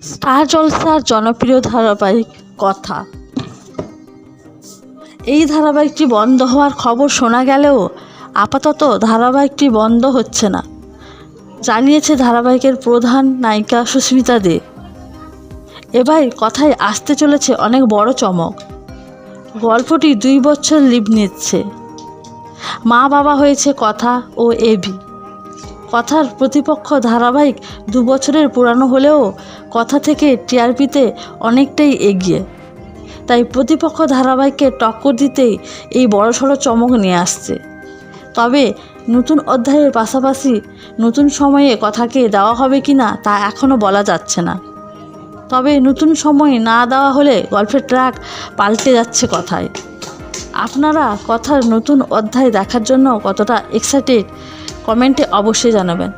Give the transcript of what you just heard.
Star জলসার জনপ্রিয় ধারাবাহিক কথা। এই ধারাবাহিকটি বন্ধ হওয়ার খবর শোনা গেলেও আপাতত ধারাবাহিকটি বন্ধ হচ্ছে না, জানিয়েছে ধারাবাহিকের প্রধান নায়িকা সুস্মিতা দে। এবার কথায় আসতে চলেছে অনেক বড় চমক। গল্পটি 2 বছর লিভ নিচ্ছে। মা বাবা হয়েছে কথা ও এবি। কথার প্রতিপক্ষ ধারাবাহিক 2 বছরের পুরানো হলেও কথা থেকে টিআরপিতে অনেকটাই এগিয়ে, তাই প্রতিপক্ষ ধারাবাহিককে টক্কর দিতেই এই বড়সড় চমক নিয়ে আসছে। তবে নতুন অধ্যায়ের পাশাপাশি নতুন সময়ে কথাকে দেওয়া হবে কি না তা এখনও বলা যাচ্ছে না। তবে নতুন সময় না দেওয়া হলে গল্পের ট্র্যাক পাল্টে যাচ্ছে কথায়। আপনারা কথার নতুন অধ্যায় দেখার জন্য কতটা এক্সাইটেড কমেন্টে অবশ্যই জানাবেন।